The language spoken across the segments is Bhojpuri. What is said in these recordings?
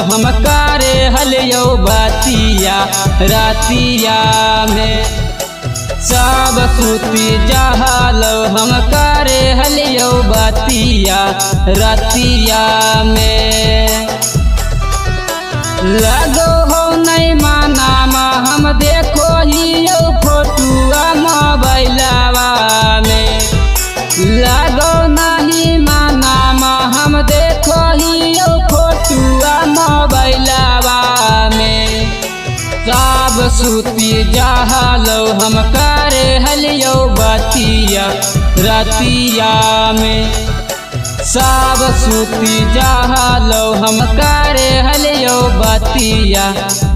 हम करे हलियो बतिया रातिया में। सब सूती जहालो हम करे हलियो बतिया रातिया में। लगो हो नहीं मानामा हम देखो हियो फोटुआ मोबाइलवा में। लगो नहीं मानामा हम देखो हियो फोटुआ मोबाइलवा में। सब सूती जहालो हम करे हलियो बतिया रातिया में। सब सूती जहालो हम करे हलियो बतिया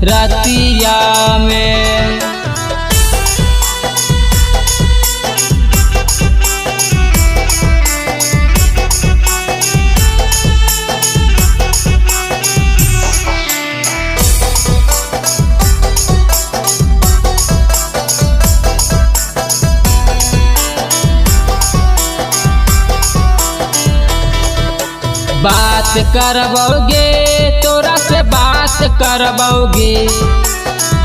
रातिया में। बात करबोगे तोरा से बात करबोगे।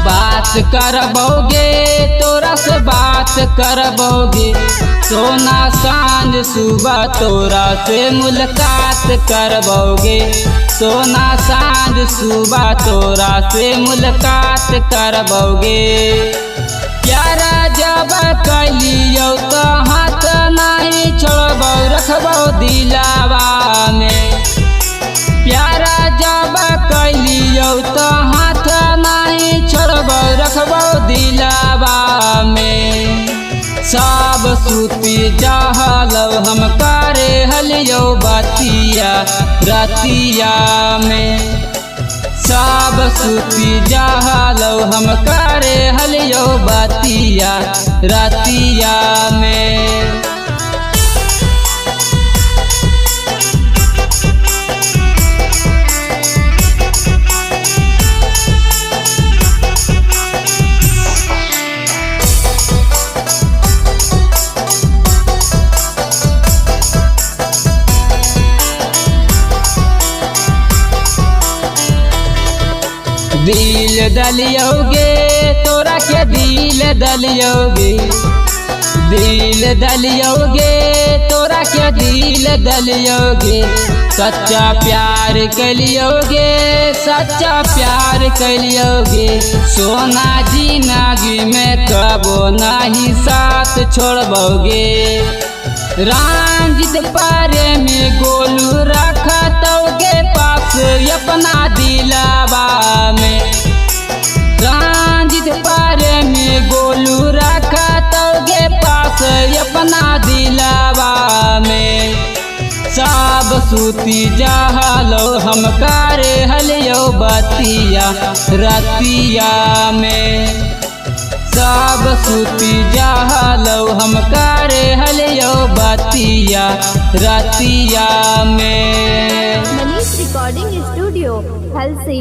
बात करबोगे तोरा से बात करबोगे। सोना सांझ सुबह तोरा से मुलाकात करबोगे। सोना सांझ सुबह तोरा से मुलाकात करबोगे। प्यारा जब कलियो तो हाथ नहीं छोड़बो रखबो दिलावा में। प्यारा जब कलियो तो हाथ नहीं छोड़बो रखबो दिलावा में। सब सूती जहालो हम करे हलियो बतिया रातिया में। सब सूती जहालो हम करे हलियो बतिया रातिया में। दिल दलियोगे तोरा के दिल दलियोगे। दिल दलियोगे तोरा के दिल दलियोगे। सच्चा प्यार कलियोगे सच्चा प्यार कलियोगे। सोना जिंदगी में कबो नहीं साथ छोड़बोगे। रंजित पारे में गोलू रखतोगे पास अपना दिलावा में। रंजित पारे में गोलू रखतोगे पास अपना दिलावा में। सब सूती जहालो हम करे हलियो बतिया रातिया में। सब सूती जहालो हम करे हलियो बतिया रातिया में। Manish recording studio Halsi.